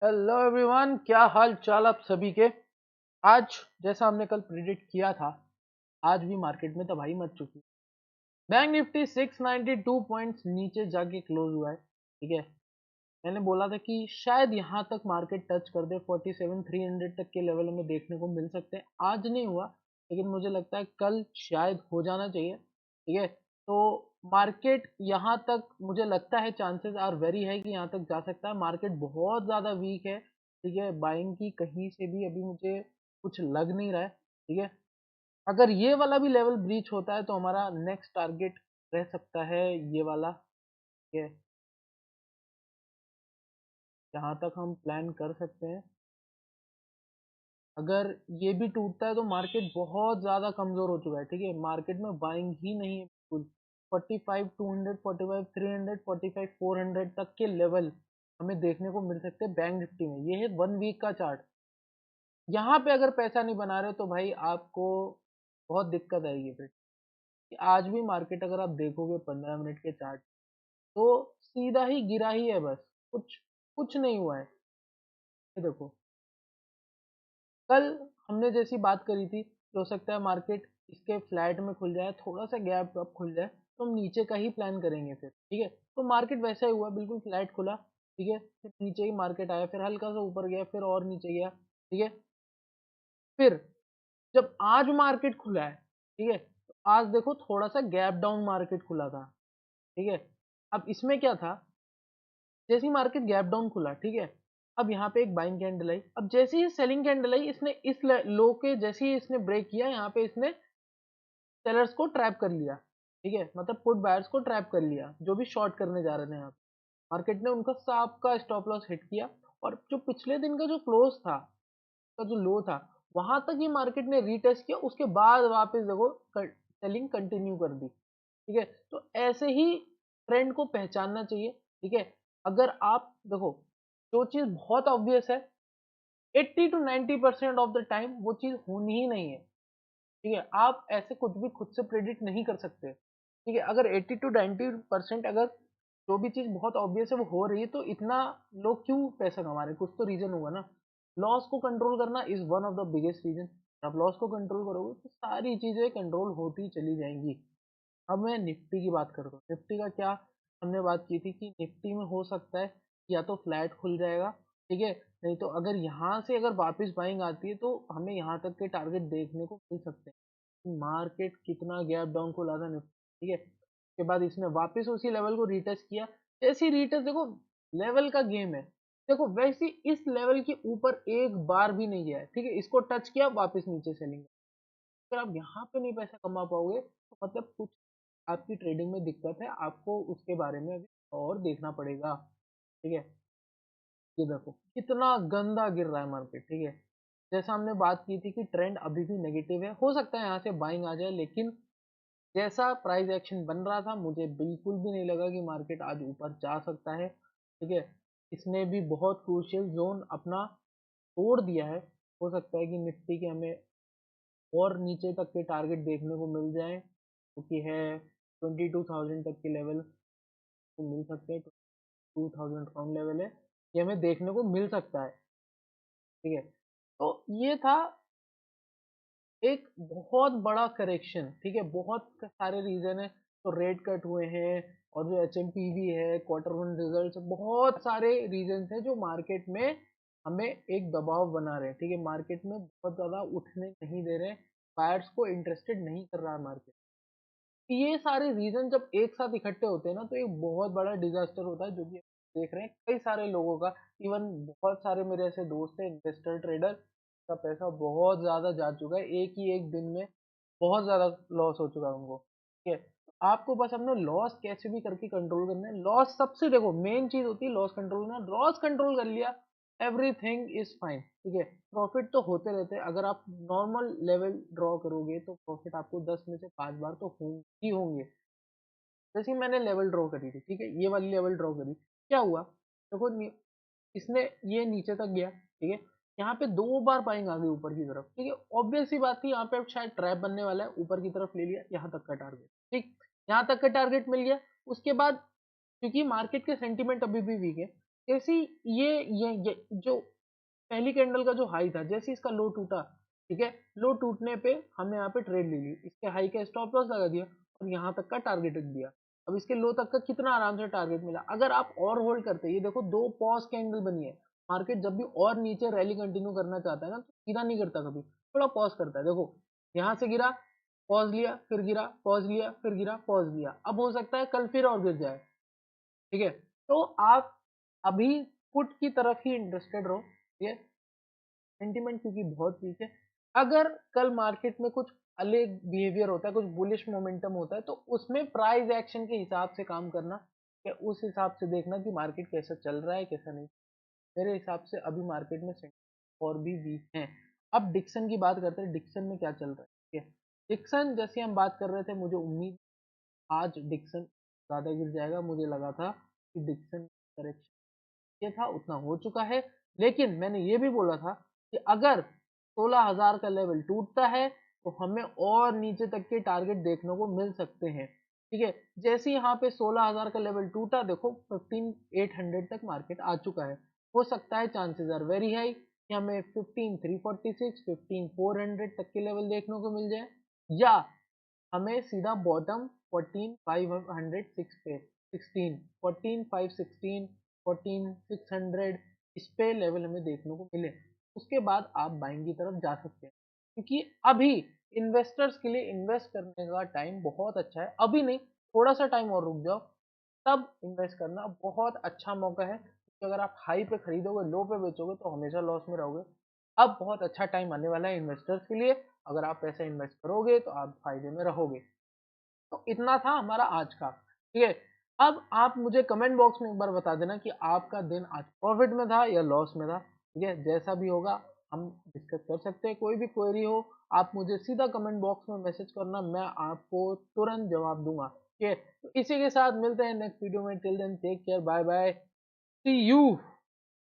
Hello everyone, क्या हाल चाल आप सभी के। आज जैसा हमने कल प्रिडिक्ट किया था, आज भी मार्केट में तबाही मच चुकी है। बैंक निफ्टी 692 पॉइंट्स नीचे जाके क्लोज हुआ है। ठीक है, मैंने बोला था कि शायद यहाँ तक मार्केट टच कर दे, 47,300 तक के लेवल हमें देखने को मिल सकते हैं। आज नहीं हुआ, लेकिन मुझे लगता है कल शायद हो जाना चाहिए। ठीक है, तो मार्केट यहाँ तक मुझे लगता है चांसेस आर वेरी है कि यहाँ तक जा सकता है। मार्केट बहुत ज़्यादा वीक है। ठीक है, बाइंग की कहीं से भी अभी मुझे कुछ लग नहीं रहा है। ठीक है, अगर ये वाला भी लेवल ब्रीच होता है तो हमारा नेक्स्ट टारगेट रह सकता है ये वाला। ठीक है, जहाँ तक हम प्लान कर सकते हैं। अगर ये भी टूटता है तो मार्केट बहुत ज़्यादा कमज़ोर हो चुका है। ठीक है, मार्केट में बाइंग ही नहीं है बिल्कुल। 45,200, 45,300, 45,400 तक के लेवल हमें देखने को मिल सकते हैं बैंक निफ्टी में। ये है 1 वीक का चार्ट। यहाँ पे अगर पैसा नहीं बना रहे तो भाई आपको बहुत दिक्कत आएगी फिर। कि आज भी मार्केट अगर आप देखोगे 15 मिनट के चार्ट, तो सीधा ही गिरा ही है बस। कुछ कुछ नहीं हुआ है। ये देखो, कल हमने जैसी बात करी थी कि हो सकता है मार्केट इसके फ्लैट में खुल जाए, थोड़ा सा गैप अप खुल जाए तो हम नीचे का ही प्लान करेंगे फिर। ठीक है, तो मार्केट वैसा ही हुआ, बिल्कुल फ्लैट खुला। ठीक है, फिर नीचे ही मार्केट आया, फिर हल्का सा ऊपर गया, फिर और नीचे गया। ठीक है, फिर जब आज मार्केट खुला है, ठीक है, तो आज देखो थोड़ा सा गैप डाउन मार्केट खुला था। ठीक है, अब इसमें क्या था, जैसे ही मार्केट गैप डाउन खुला, ठीक है, अब यहाँ पे एक बाइंग कैंडल आई। अब जैसे ही सेलिंग कैंडल आई, इसने इस लो के जैसे ही इसने ब्रेक किया, यहाँ पे इसने सेलर्स को ट्रैप कर लिया। ठीक है, मतलब पुट बायर्स को ट्रैप कर लिया, जो भी शॉर्ट करने जा रहे थे। यहाँ मार्केट ने उनका सांप का स्टॉप लॉस हिट किया, और जो पिछले दिन का जो क्लोज था, का जो लो था, वहां तक ये मार्केट ने रीटेस्ट किया। उसके बाद वापस देखो सेलिंग कंटिन्यू कर दी। ठीक है, तो ऐसे ही ट्रेंड को पहचानना चाहिए। ठीक है, अगर आप देखो, जो चीज बहुत ऑब्वियस है, 80 to 90% ऑफ द टाइम वो चीज होनी ही नहीं है। ठीक है, आप ऐसे कुछ भी खुद से प्रेडिक्ट नहीं कर सकते। ठीक है, अगर 80 to 90% अगर जो भी चीज बहुत ऑब्वियस है वो हो रही है, तो इतना लोग क्यों पैसा कमा रहे हैं? कुछ तो रीजन होगा ना। लॉस को कंट्रोल करना is one of the biggest reason. आप लॉस को कंट्रोल करोगे तो सारी चीजें कंट्रोल होती चली जाएंगी। अब मैं निफ्टी की बात करता हूँ। निफ्टी का क्या, हमने बात की थी कि निफ्टी में हो सकता है या तो फ्लैट खुल जाएगा। ठीक है, नहीं तो अगर यहाँ से अगर वापस बाइंग आती है तो हमें यहाँ तक के टारगेट देखने को मिल सकते हैं। मार्केट कितना गैप डाउन खुला था निफ्टी। ठीक है, उसके बाद इसने वापस उसी लेवल को रीटेस्ट किया। जैसी रीटेस्ट, देखो लेवल का गेम है। देखो वैसे इस लेवल के ऊपर एक बार भी नहीं गया है। ठीक है, इसको टच किया, वापस नीचे सेलिंग। अगर आप यहाँ पे नहीं पैसा कमा पाओगे तो मतलब कुछ आपकी ट्रेडिंग में दिक्कत है। आपको उसके बारे में अभी और देखना पड़ेगा। ठीक है, ये देखो कितना गंदा गिर रहा है मार्केट। ठीक है, जैसा हमने बात की थी कि ट्रेंड अभी भी नेगेटिव है, हो सकता है यहाँ से बाइंग आ जाए, लेकिन जैसा प्राइस एक्शन बन रहा था, मुझे बिल्कुल भी नहीं लगा कि मार्केट आज ऊपर जा सकता है। ठीक है, इसने भी बहुत क्रूशियल जोन अपना तोड़ दिया है। हो सकता है कि निफ्टी के हमें और नीचे तक के टारगेट देखने को मिल जाए, क्योंकि है 22,000 तक के लेवल को मिल सकते हैं। 2,000 राउंड लेवल है, ये हमें देखने को मिल सकता है। ठीक है, तो ये था एक बहुत बड़ा करेक्शन। ठीक है, बहुत सारे रीजन है। तो रेट कट हुए हैं, और जो एच है, क्वार्टर वन रिजल्ट, बहुत सारे रीजन है जो मार्केट में हमें एक दबाव बना रहे हैं। ठीक है, मार्केट में बहुत ज्यादा उठने नहीं दे रहे, बायर्स को इंटरेस्टेड नहीं कर रहा है मार्केट। ये सारे रीजन जब एक साथ इकट्ठे होते हैं ना, तो एक बहुत बड़ा डिजास्टर होता है, जो कि देख रहे हैं कई सारे लोगों का। इवन बहुत सारे मेरे ऐसे दोस्त हैं इन्वेस्टर ट्रेडर, का पैसा बहुत ज्यादा जा चुका है एक ही एक दिन में। बहुत ज्यादा लॉस हो चुका है उनको। ठीक है, तो आपको बस अपने लॉस कैसे भी करके कंट्रोल करना है। लॉस सबसे, देखो मेन चीज होती है लॉस कंट्रोल करना। लॉस कंट्रोल कर लिया, एवरीथिंग इज फाइन। ठीक है, प्रॉफिट तो होते रहते हैं। अगर आप नॉर्मल लेवल ड्रॉ करोगे तो प्रॉफिट आपको 10 में से 5 बार तो होंगे ही होंगे। जैसे ही मैंने लेवल ड्रॉ करी थी, ठीक है, ये वाली लेवल ड्रॉ करी, क्या हुआ, देखो इसने ये नीचे तक गया। ठीक है, यहाँ पे 2 बार बाइंग आ गई ऊपर की तरफ। ठीक है, ऑब्वियस सी बात थी, यहाँ पे अब शायद ट्रैप बनने वाला है। ऊपर की तरफ ले लिया, यहाँ तक का टारगेट। ठीक, यहाँ तक का टारगेट मिल गया। उसके बाद क्योंकि मार्केट के सेंटीमेंट अभी भी वीक है, जैसे ये जो पहली कैंडल का जो हाई था, जैसे इसका लो टूटा, ठीक है, लो टूटने पे हमने यहाँ पे ट्रेड ले ली, इसके हाई का स्टॉप लॉस लगा दिया और यहाँ तक का टारगेट रख दिया। अब इसके लो तक का कितना आराम से टारगेट मिला। अगर आप और होल्ड करते, ये देखो दो पॉज कैंडल बनी है, मार्केट जब भी और नीचे रैली कंटिन्यू करना चाहता है ना, तो सीधा नहीं करता, कभी थोड़ा पॉज करता है। देखो यहाँ से गिरा, पॉज लिया, फिर गिरा, पॉज लिया, फिर गिरा, पॉज लिया। अब हो सकता है कल फिर और गिर जाए, ठीक है। तो आप अभी पुट की तरफ ही इंटरेस्टेड रहो, ठीक है। सेंटिमेंट क्योंकि बहुत वीक है। अगर कल मार्केट में कुछ अलग बिहेवियर होता है, कुछ बुलिश मोमेंटम होता है, तो उसमें प्राइस एक्शन के हिसाब से काम करना, या उस हिसाब से देखना कि मार्केट कैसा चल रहा है कैसा नहीं। मेरे हिसाब से अभी मार्केट में सेंटिमेंट और भी वीक है। अब डिक्सन की बात करते हैं, डिक्सन में क्या चल रहा है, ठीक है। डिक्सन जैसे हम बात कर रहे थे, मुझे उम्मीद आज डिक्सन ज्यादा गिर जाएगा। मुझे लगा था कि डिक्सन करेक्शन ये था उतना हो चुका है, लेकिन मैंने ये भी बोला था कि अगर 16,000 का लेवल टूटता है तो हमें और नीचे तक के टारगेट देखने को मिल सकते हैं, ठीक है। जैसे ही यहाँ पे 16,000 का लेवल टूटा, देखो 15,800 तक मार्केट आ चुका है। हो सकता है, चांसेस आर वेरी हाई कि हमें 15,346 15,400 तक के लेवल देखने को मिल जाए, या हमें सीधा बॉटम 14,506 पे 16 14,516 14,600 इस पे लेवल हमें देखने को मिले, उसके बाद आप बाइंग की तरफ जा सकते हैं। क्योंकि अभी इन्वेस्टर्स के लिए इन्वेस्ट करने का टाइम बहुत अच्छा है। अभी नहीं, थोड़ा सा टाइम और रुक जाओ, तब इन्वेस्ट करना बहुत अच्छा मौका है। क्योंकि अगर आप हाई पे खरीदोगे, लो पे बेचोगे, तो हमेशा लॉस में रहोगे। अब बहुत अच्छा टाइम आने वाला है इन्वेस्टर्स के लिए। अगर आप पैसा इन्वेस्ट करोगे तो आप फायदे में रहोगे। तो इतना था हमारा आज का, ठीक है। अब आप मुझे कमेंट बॉक्स में एक बार बता देना कि आपका दिन आज प्रॉफिट में था या लॉस में था, ठीक है। जैसा भी होगा हम डिस्कस कर सकते हैं। कोई भी क्वेरी हो, आप मुझे सीधा कमेंट बॉक्स में मैसेज करना, मैं आपको तुरंत जवाब दूंगा, ठीक है। तो इसी के साथ मिलते हैं नेक्स्ट वीडियो में। Till then take care, bye bye, see you.